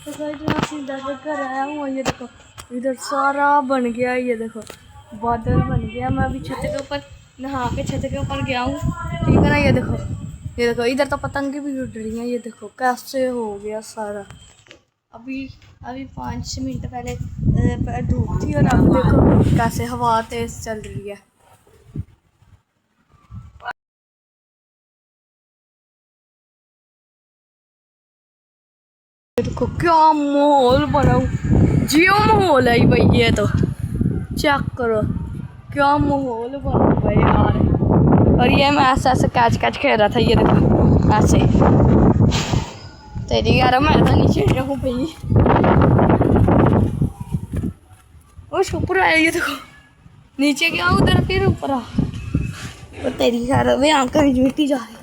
तो गाइस मैं सीधा से घर आया हूँ। ये देखो इधर सारा बन गया है। ये देखो बादल बन गया। मैं अभी छत के ऊपर नहा के छत के ऊपर गया हूँ, ठीक है ना। ये देखो इधर तो पतंगे भी उड़ रही हैं। ये देखो कैसे हो गया सारा। अभी अभी 5 मिनट पहले धूप थी और अब देखो कैसे हवा तेज चल रही है। देखो क्या माहौल बना, जियो माहौल है भाई। ये तो चेक करो क्या माहौल बना हुआ है यार। और ये मैं ऐसे ऐसे कैच खेल रहा था। ये देखो ऐसे तेरी यार मैं तो नीचे रहूँ भाई। उस ऊपर आया। ये देखो नीचे गया उधर फिर ऊपर आ। और तेरी यार वे आंखें मिट्टी जा रही।